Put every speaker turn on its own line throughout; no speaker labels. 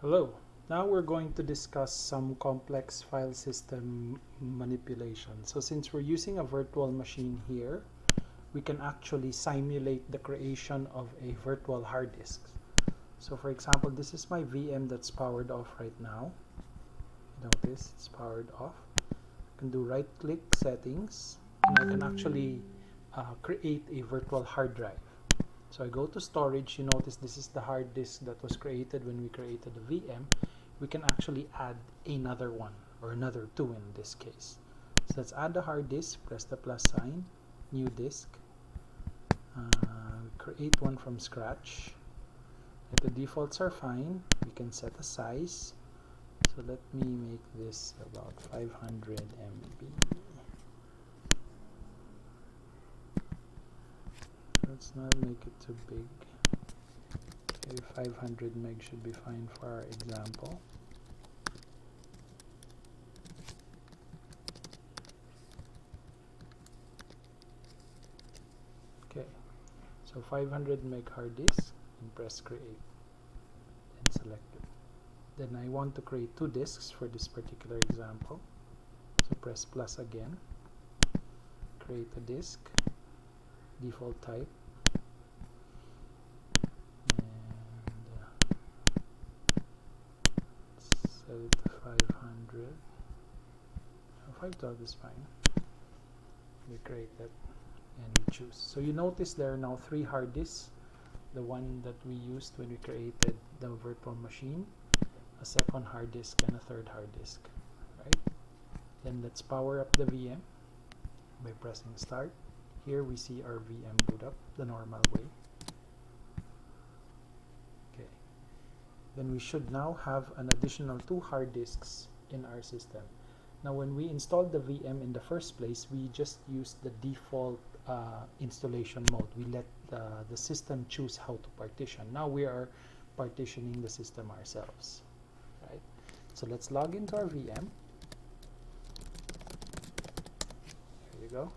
Hello. Now we're going to discuss some complex file system manipulation. So since we're using a virtual machine here, we can actually simulate the creation of a virtual hard disk. So for example, this is my VM that's powered off right now. Notice it's powered off. I can do right-click settings, and I can actually create a virtual hard drive. So I go to storage. You notice this is the hard disk that was created when we created the VM. We can actually add another one, or another two in this case. So let's add the hard disk, press the plus sign, new disk, create one from scratch. If the defaults are fine, we can set a size. So let me make this about 500 MB. Let's not make it too big. Okay, 500 meg should be fine for our example. Okay, so 500 meg hard disk, and press create and select it. Then I want to create two disks for this particular example. So press plus again, create a disk, default type, set it to 500. 512 is fine. We create that and we choose. So you notice there are now three hard disks. The one that we used when we created the virtual machine, a second hard disk, and a third hard disk. Right? Then let's power up the VM by pressing start. Here we see our VM boot up the normal way. Okay. Then we should now have an additional two hard disks in our system. Now when we installed the VM in the first place, we just used the default installation mode. We let the system choose how to partition. Now we are partitioning the system ourselves. Right? So let's log into our VM. There you go.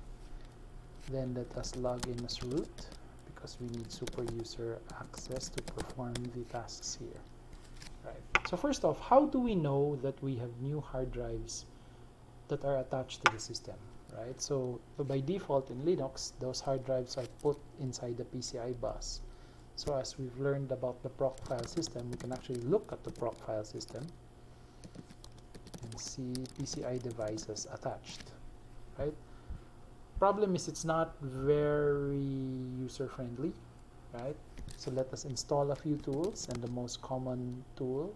Then let us log in as root, because we need super user access to perform the tasks here. Right. So first off, how do we know that we have new hard drives that are attached to the system? Right. So by default in Linux, those hard drives are put inside the PCI bus. So as we've learned about the proc file system, we can actually look at the proc file system and see PCI devices attached. Right. Problem is it's not very user-friendly, right? So let us install a few tools, and the most common tool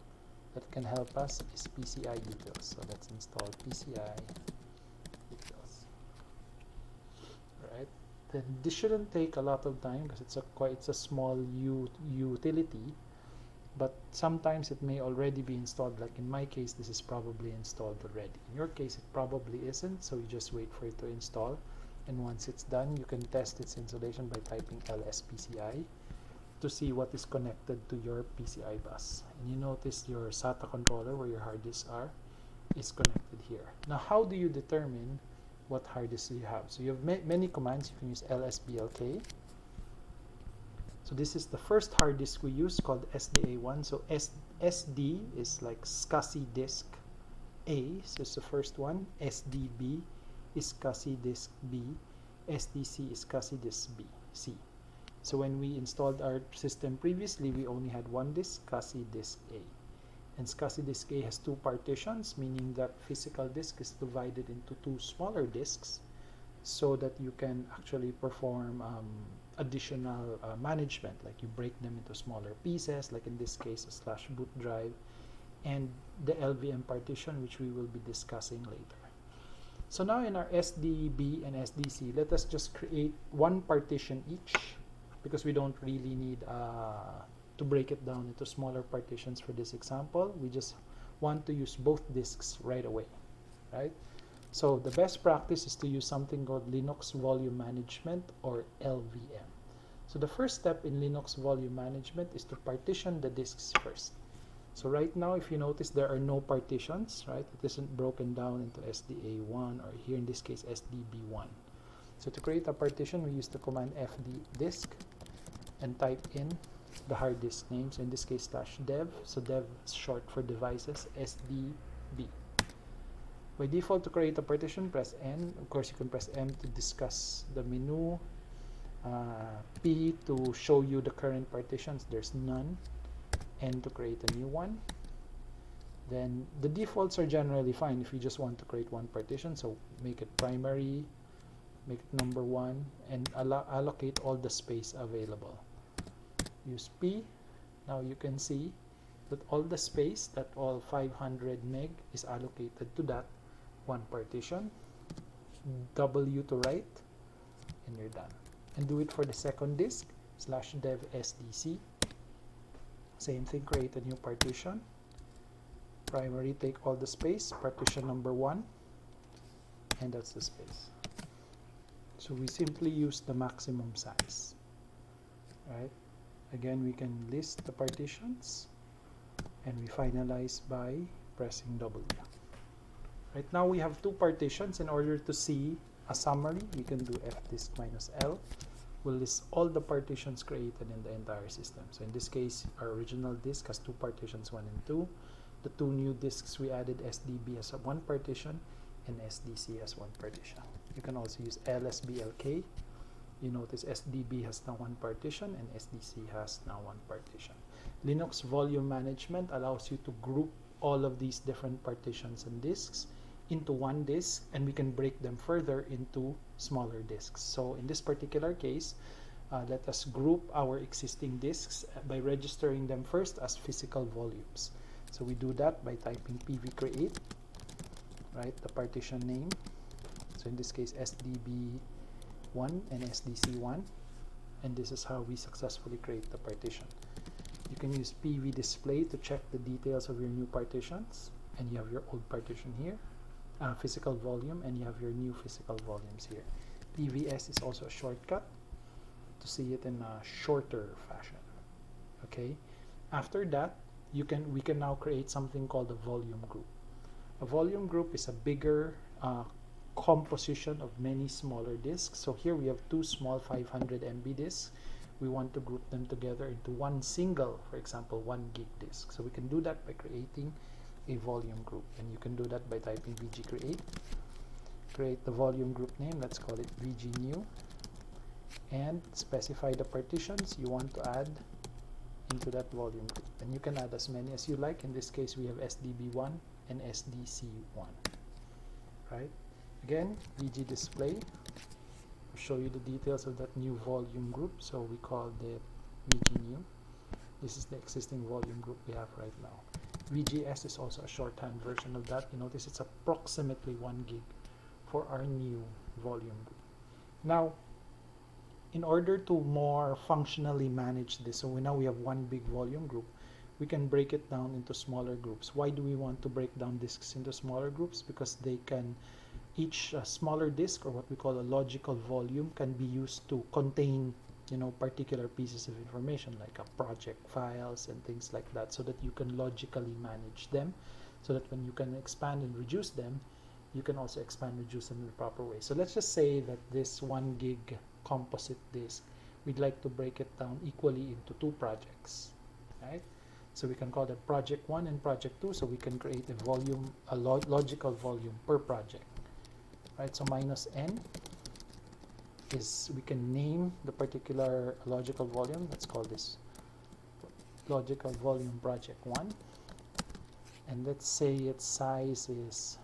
that can help us is PCI utils. So let's install PCI utils. Right? Then this shouldn't take a lot of time because it's a small utility, but sometimes it may already be installed. Like in my case, this is probably installed already. In your case, it probably isn't, so you just wait for it to install. And once it's done, you can test its installation by typing lspci to see what is connected to your PCI bus. And you notice your SATA controller, where your hard disks are, is connected here. Now, how do you determine what hard disk you have? So you have many commands. You can use lsblk. So this is the first hard disk we use, called SDA1. So SD is like SCSI disk A, so it's the first one. SDB is SCSI disk B, SDC is SCSI disk B, C. So when we installed our system previously, we only had one disk, SCSI disk A. And SCSI disk A has two partitions, meaning that physical disk is divided into two smaller disks so that you can actually perform additional management, like you break them into smaller pieces, like in this case a /boot drive, and the LVM partition, which we will be discussing later. So now in our SDB and SDC, let us just create one partition each, because we don't really need to break it down into smaller partitions for this example. We just want to use both disks right away, right? So the best practice is to use something called Linux Volume Management, or LVM. So the first step in Linux Volume Management is to partition the disks first. So right now, if you notice, there are no partitions, right? It isn't broken down into SDA1, or here in this case, SDB1. So to create a partition, we use the command fd disk and type in the hard disk name. So in this case /dev. So dev is short for devices, SDB. By default, to create a partition, press N. Of course, you can press M to discuss the menu. P to show you the current partitions. There's none. N to create a new one. Then the defaults are generally fine if you just want to create one partition. So make it primary, make it number 1, and allocate all the space available. Use P. Now you can see that all the space, that all 500 meg is allocated to that one partition. W to write, and you're done. And do it for the second disk, /dev SDC. Same thing, create a new partition. Primary, take all the space, partition number 1, and that's the space. So we simply use the maximum size. Right? Again, we can list the partitions, and we finalize by pressing W. Right now we have 2 partitions. In order to see a summary, we can do fdisk-L. We'll list all the partitions created in the entire system. So in this case, our original disk has 2 partitions, 1 and 2. The 2 new disks we added, SDB has 1 partition and SDC has 1 partition. You can also use LSBLK. You notice SDB has now 1 partition and SDC has now 1 partition. Linux volume management allows you to group all of these different partitions and disks into one disk, and we can break them further into smaller disks. So in this particular case, let us group our existing disks by registering them first as physical volumes. So we do that by typing pvcreate, right, the partition name. So in this case, SDB1 and SDC1, and this is how we successfully create the partition. You can use pvdisplay to check the details of your new partitions, and you have your old partition here, physical volume, and you have your new physical volumes here. PVS is also a shortcut to see it in a shorter fashion. Okay, after that, we can now create something called a volume group. A volume group is a bigger composition of many smaller disks. So here we have 2 small 500 MB disks. We want to group them together into one single, for example, 1 gig disk. So we can do that by creating a volume group, and you can do that by typing vgcreate. Create the volume group name, let's call it vgnew, and specify the partitions you want to add into that volume group. And you can add as many as you like. In this case, we have SDB1 and SDC1. Right? Again, vgdisplay will show you the details of that new volume group. So we called it vgnew. This is the existing volume group we have right now. VGS is also a shorthand version of that. You notice it's approximately 1 gig for our new volume group. Now, in order to more functionally manage this, so now we have one big volume group, we can break it down into smaller groups. Why do we want to break down disks into smaller groups? Because they can, each smaller disk, or what we call a logical volume, can be used to contain, you know, particular pieces of information like a project files and things like that, so that you can logically manage them, so that when you can expand and reduce them, you can also expand and reduce them in the proper way. So let's just say that this 1 gig composite disk, we'd like to break it down equally into 2 projects, right? So we can call that project 1 and project 2, so we can create a volume, a logical volume per project, right? So -n is, we can name the particular logical volume. Let's call this logical volume project 1, and let's say its size is,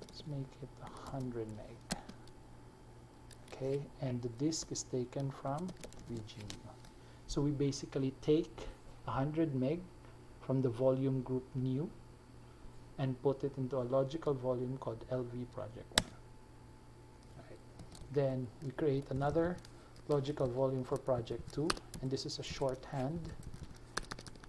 let's make it 100 meg. Okay, and the disk is taken from vgnew. So we basically take 100 meg from the volume group new and put it into a logical volume called LV project 1. Right. Then we create another logical volume for project 2, and this is a shorthand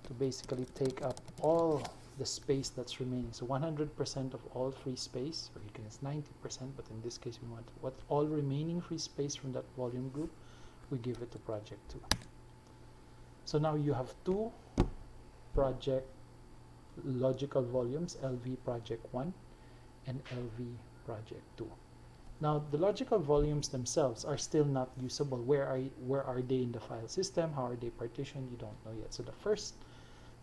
to basically take up all the space that's remaining. So 100% of all free space, or you can use 90%, but in this case we want what all remaining free space from that volume group, we give it to project 2. So now you have 2 project logical volumes, LV project 1 and LV project 2. Now, the logical volumes themselves are still not usable. Where are they in the file system? How are they partitioned? You don't know yet. So the first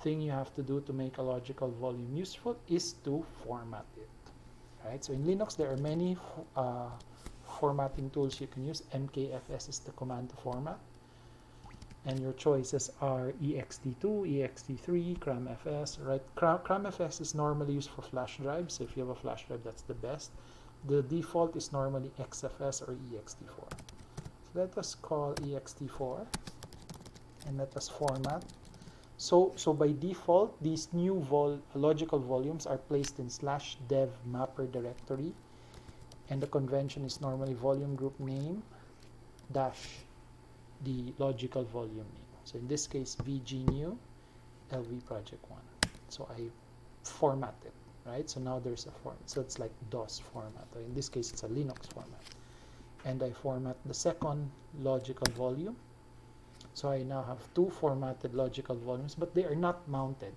thing you have to do to make a logical volume useful is to format it. Right? So in Linux, there are many formatting tools you can use. MKFS is the command to format. And your choices are ext2, ext3, cramfs, right? Cramfs is normally used for flash drives. So if you have a flash drive, that's the best. The default is normally xfs or ext4. So let us call ext4 and let us format. So by default, these new logical volumes are placed in /dev mapper directory, and the convention is normally volume group name dash the logical volume name. So in this case, vgnew LV project 1. So I format it, right? So now there's a format. So it's like DOS format. Or in this case, it's a Linux format. And I format the second logical volume. So I now have two formatted logical volumes, but they are not mounted.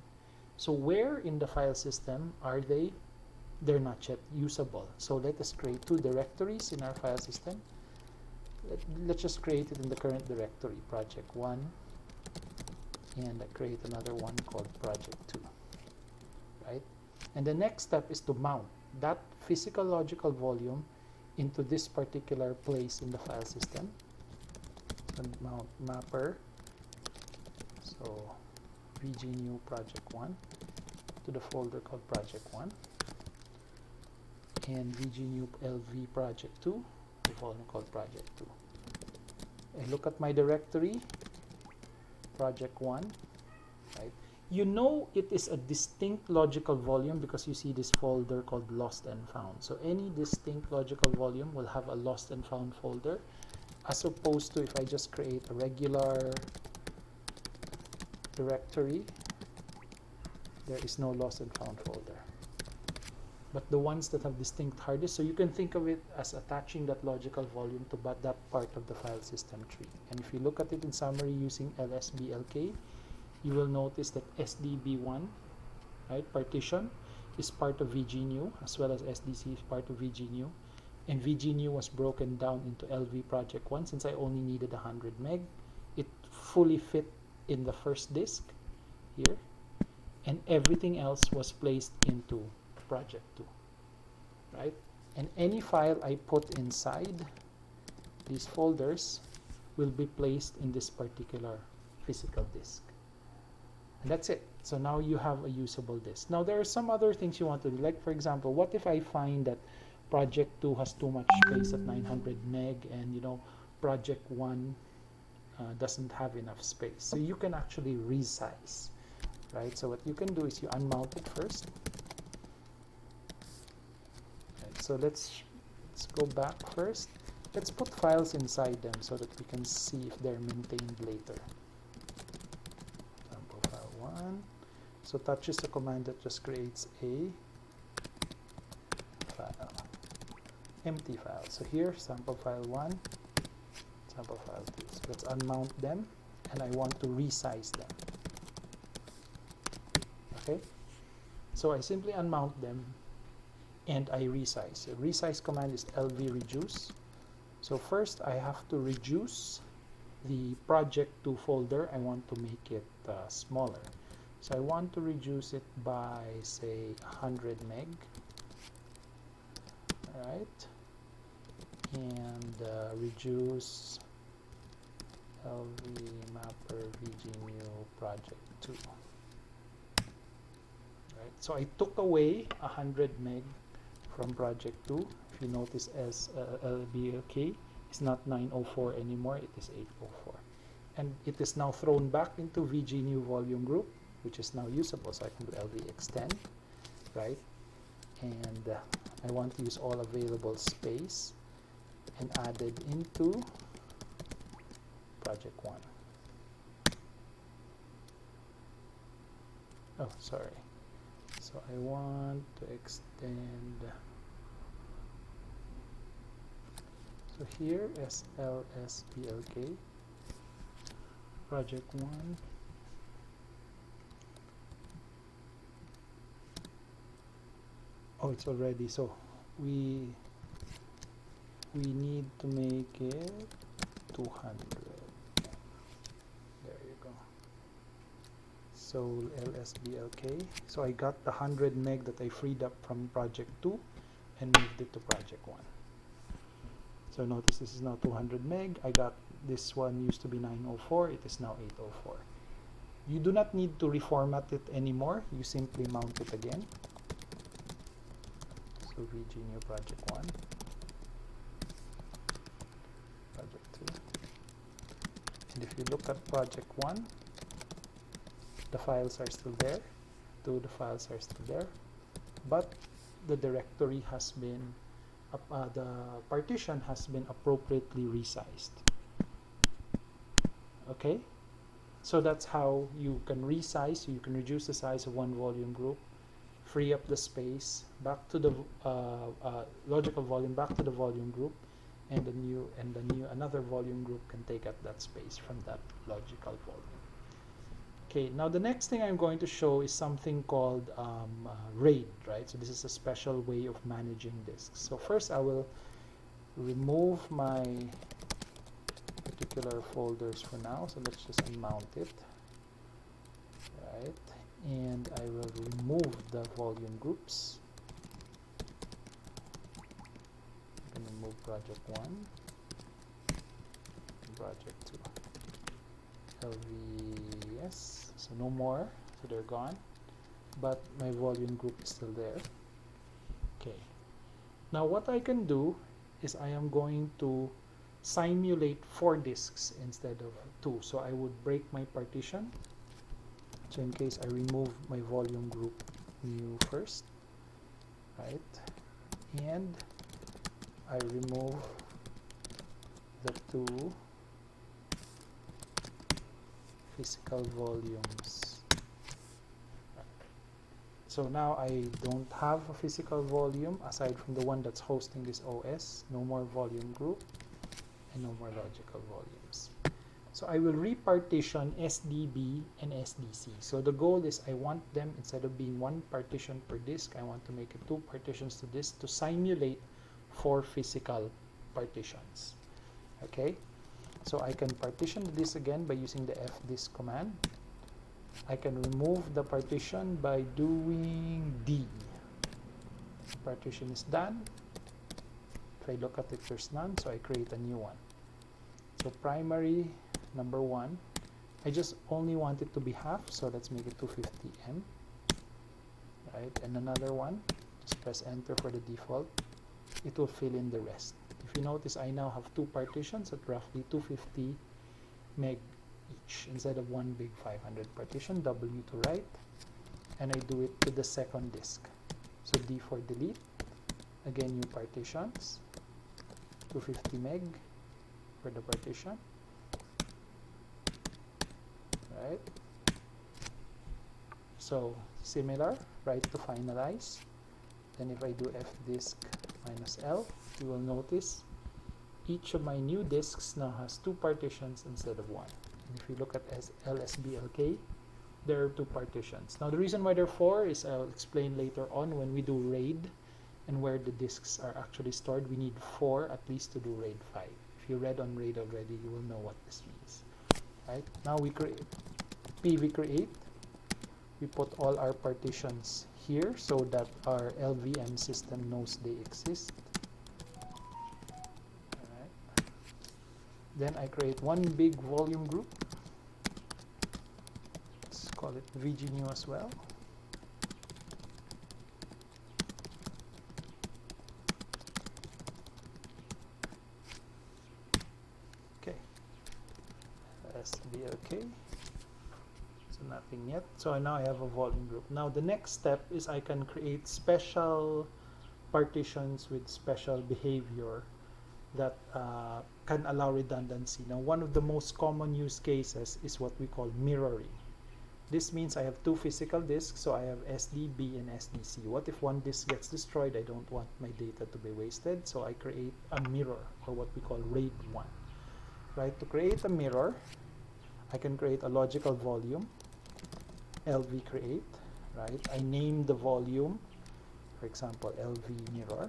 So where in the file system are they? They're not yet usable. So let us create two directories in our file system. Let's just create it in the current directory, project 1, and create another one called project 2, right? And the next step is to mount that physical logical volume into this particular place in the file system. So mount mapper, so vgnew project 1 to the folder called project 1, and vgnew lv project 2, the folder called project 2. I look at my directory, project 1, right? You know it is a distinct logical volume because you see this folder called lost and found. So any distinct logical volume will have a lost and found folder, as opposed to if I just create a regular directory, there is no lost and found folder. But the ones that have distinct hard disk, so you can think of it as attaching that logical volume to that part of the file system tree. And if you look at it in summary using lsblk, you will notice that sdb1, right, partition, is part of vgnew, as well as sdc is part of vgnew. And vgnew was broken down into lv project 1. Since I only needed 100 meg, it fully fit in the first disk here, and everything else was placed into project 2, right? And any file I put inside these folders will be placed in this particular physical disk. And that's it. So now you have a usable disk. Now there are some other things you want to do. Like for example, what if I find that project 2 has too much space at 900 meg and project 1 doesn't have enough space? So you can actually resize, right? So what you can do is you unmount it first. So let's go back first. Let's put files inside them so that we can see if they're maintained later. Sample file 1. So touch is a command that just creates a file, empty file. So here, sample file 1, sample file 2. So let's unmount them, and I want to resize them. Okay? So I simply unmount them and I resize. The resize command is lv reduce. So first I have to reduce the project 2 folder. I want to make it smaller. So I want to reduce it by say 100 meg. Alright. And reduce lv mapper vgnew project 2. Right. So I took away 100 meg from project 2. If you notice, as LBLK is not 904 anymore, it is 804. And it is now thrown back into vgnew volume group, which is now usable. So I can do LV extend, right? And I want to use all available space and add it into project 1. Oh, sorry. So I want to extend. So here SLSBLK project 1. Oh, it's already, so we we need to make it 200. There you go. So LSBLK. So I got the 100 meg that I freed up from project 2 and moved it to project 1. So notice this is now 200 meg. I got this one used to be 904. It is now 804. You do not need to reformat it anymore. You simply mount it again. So VG new project 1, project 2. And if you look at project 1, the files are still there. The files are still there. But the directory has been, the partition has been appropriately resized. Okay? So that's how you can resize. So you can reduce the size of one volume group, free up the space back to the logical volume, back to the volume group, and another volume group can take up that space from that logical volume. Okay, now the next thing I'm going to show is something called RAID, right? So this is a special way of managing disks. So first I will remove my particular folders for now. So let's just unmount it, right? And I will remove the volume groups. I'm going to remove project 1, project 2, LVS, so no more, so they're gone, but my volume group is still there. Okay, now what I can do is I am going to simulate 4 disks instead of 2. So I would break my partition. So in case I remove my volume group new first, right, and I remove the 2 physical volumes. So now I don't have a physical volume aside from the one that's hosting this OS. No more volume group and no more logical volumes. So I will repartition SDB and SDC. So the goal is I want them, instead of being 1 partition per disk, I want to make it 2 partitions to disk to simulate 4 physical partitions. Okay, so I can partition the disk again by using the fdisk command. I can remove the partition by doing D. Partition is done. If I look at it, there's none, so I create a new one. So primary number 1, I just only want it to be half, so let's make it 250M, right? And another one, just press enter for the default. It will fill in the rest. If you notice, I now have 2 partitions at roughly 250 meg each instead of one big 500 partition. W to write, and I do it to the second disk. So D for delete. Again, new partitions, 250 meg for the partition, right? So similar, right, to finalize. Then if I do fdisk -L, you will notice each of my new disks now has 2 partitions instead of 1. And if you look at LSBLK, there are 2 partitions. Now the reason why there are 4 is I'll explain later on when we do RAID and where the disks are actually stored. We need 4 at least to do RAID 5. If you read on RAID already, you will know what this means. Right? Now we create PV create. We put all our partitions here so that our LVM system knows they exist. Alright. Then I create one big volume group. Let's call it VG new as well. Okay. SBLK. So nothing yet. So now I have a volume group. Now the next step is I can create special partitions with special behavior that can allow redundancy. Now one of the most common use cases is what we call mirroring. This means I have 2 physical disks, so I have SDB and SDC. What if one disk gets destroyed? I don't want my data to be wasted, so I create a mirror, or what we call RAID 1. Right? To create a mirror, I can create a logical volume, LV create, right? I name the volume, for example, LV mirror.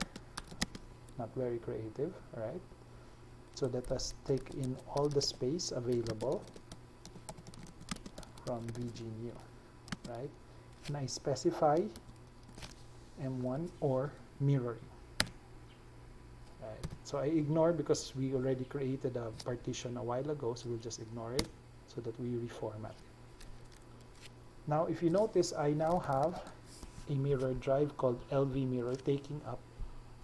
not very creative, right? So let us take in all the space available from VGNew, right? And I specify M1 or mirroring, right? So I ignore because we already created a partition a while ago, so we'll just ignore it so that we reformat it. Now if you notice, I now have a mirror drive called LV mirror taking up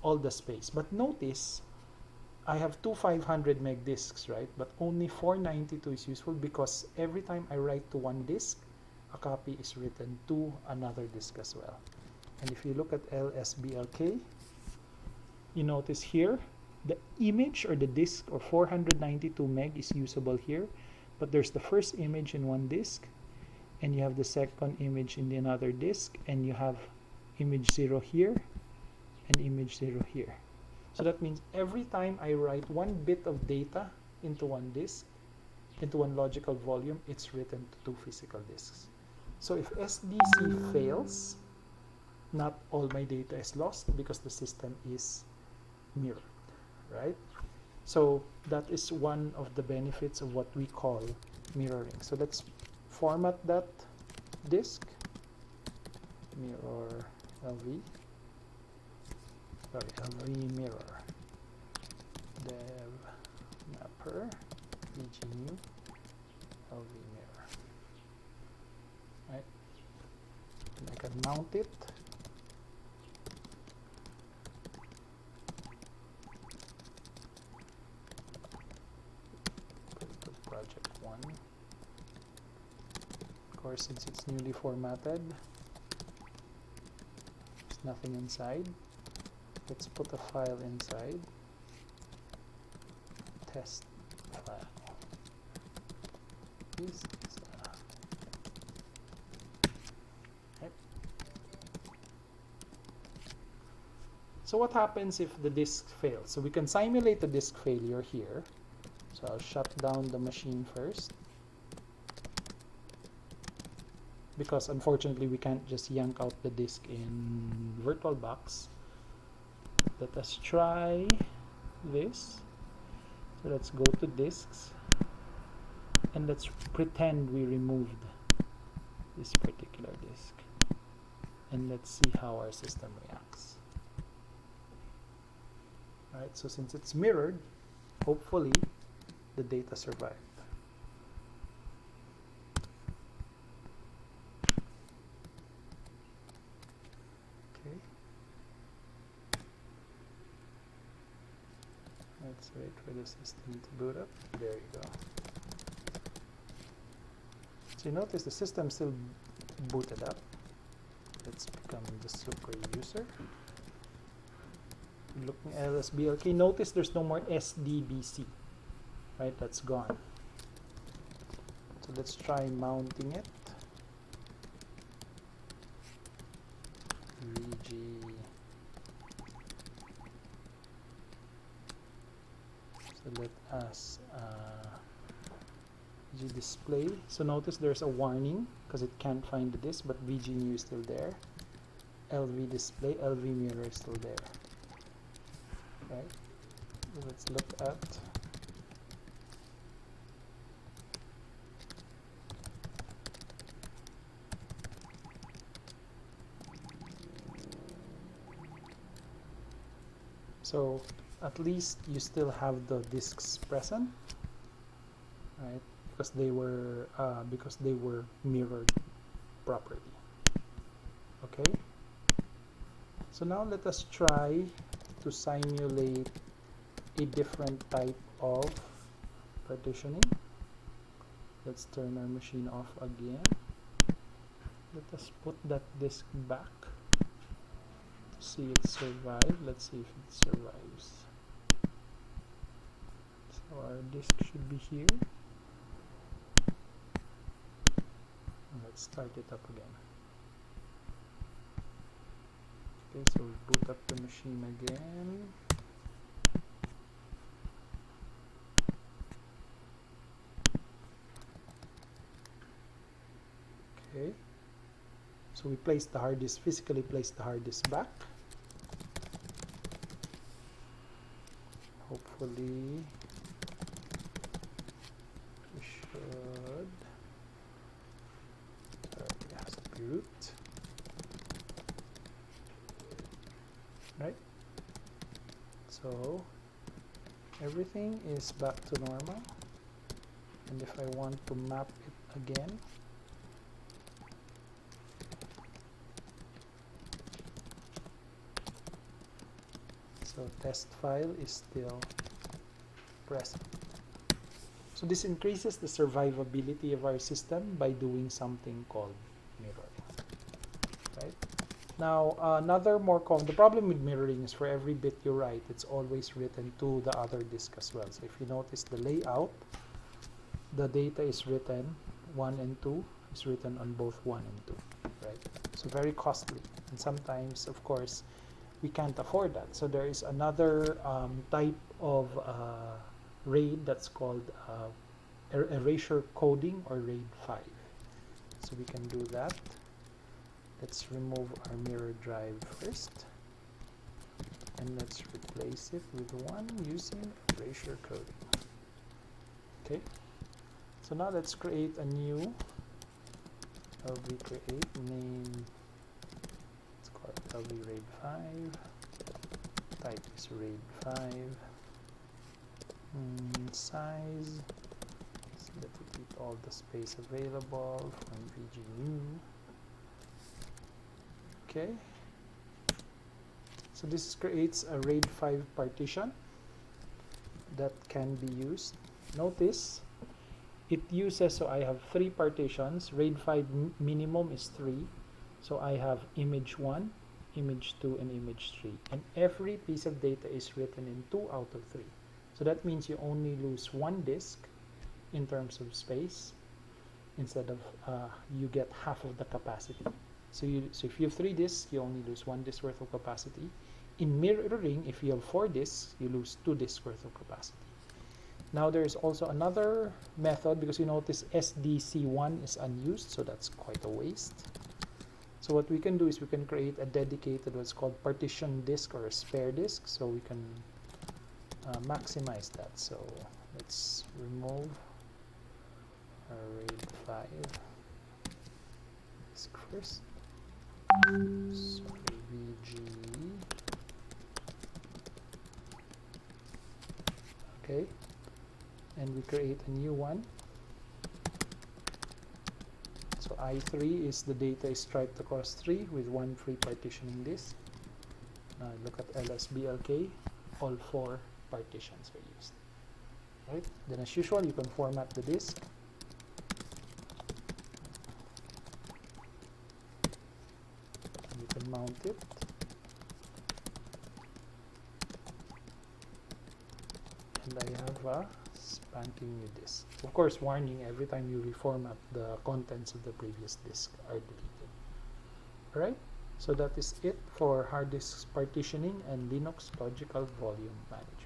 all the space. But notice I have two 500 meg disks, right? But only 492 is useful because every time I write to one disk, a copy is written to another disk as well. And if you look at LSBLK, you notice here the image or the disk or 492 meg is usable here, but there's the first image in one disk, and you have the second image in the another disk, and you have image 0 here and image 0 here. So that means every time I write one bit of data into one disk, into one logical volume, it's written to two physical disks. So if SDC fails, not all my data is lost because the system is mirrored, right? So that is one of the benefits of what we call mirroring. So let's format that disk, mirror LV, LV mirror, dev mapper, VGNew, LV mirror, right? And I can mount it. Put it to project 1. Of course, since it's newly formatted, there's nothing inside. Let's put a file inside. Test file. This is right. So what happens if the disk fails? So we can simulate the disk failure here. So I'll shut down the machine first, because unfortunately we can't just yank out the disk in VirtualBox. Let us try this. So let's go to disks and let's pretend we removed this particular disk, and let's see how our system reacts. Alright, so since it's mirrored, hopefully the data survived. Okay. Let's wait for the system to boot up. There you go. So you notice the system still booted up. Let's become the super user. Looking at LSBLK, notice there's no more SDBC, right? That's gone. So let's try mounting it. VG. So let us VG display. So notice there's a warning because it can't find the disk, but VGNew is still there. LV display, LV mirror is still there. Right. So let's look at so at least you still have the disks present, right? Because they were mirrored properly. Okay. So now let us try to simulate a different type of partitioning. Let's turn our machine off again. Let us put that disk back to see it survive. Let's see if it survives. So our disk should be here. Let's start it up again. Okay, so we boot up the machine again. Okay, so we placed the hard disk, physically placed the hard disk back. hopefully we should has to be root, right? So everything is back to normal, and if I want to map it again, so test file is still present. So this increases the survivability of our system by doing something called mirroring, right? Now, the problem with mirroring is for every bit you write, it's always written to the other disk as well. So if you notice the layout, the data is written 1 and 2 is written on both 1 and 2, right? So very costly, and sometimes, of course, we can't afford that. So there is another type of RAID that's called erasure coding, or RAID 5. So we can do that. Let's remove our mirror drive first, and let's replace it with one using erasure coding. Okay, so now let's create a new LV create name. Let's call it LV RAID 5. Type is RAID 5. Size, so let it keep all the space available from VGNew. Okay, so this creates a RAID 5 partition that can be used. Notice it uses, so I have 3 partitions. RAID 5 minimum is 3, so I have image 1, image 2, and image 3, and every piece of data is written in 2 out of 3. So that means you only lose 1 disk in terms of space, instead of you get half of the capacity. So if you have 3 disks, you only lose 1 disk worth of capacity. In mirroring, if you have 4 disks, you lose 2 disks worth of capacity. Now there is also another method, because you notice SDC1 is unused, so that's quite a waste. So what we can do is we can create a dedicated, what's called partition disk, or a spare disk, so we can maximize that. So let's remove our RAID 5 disk first. So VG, okay, and we create a new one. So I3 is the data is striped across 3 with 1 free partitioning disk. Now look at LSBLK, all 4 partitions are used, right? Then as usual, you can format the disk. You can mount it. And I have a spanking new disk. Of course, warning, every time you reformat, the contents of the previous disk are deleted. Alright, so that is it for hard disk partitioning and Linux logical volume management.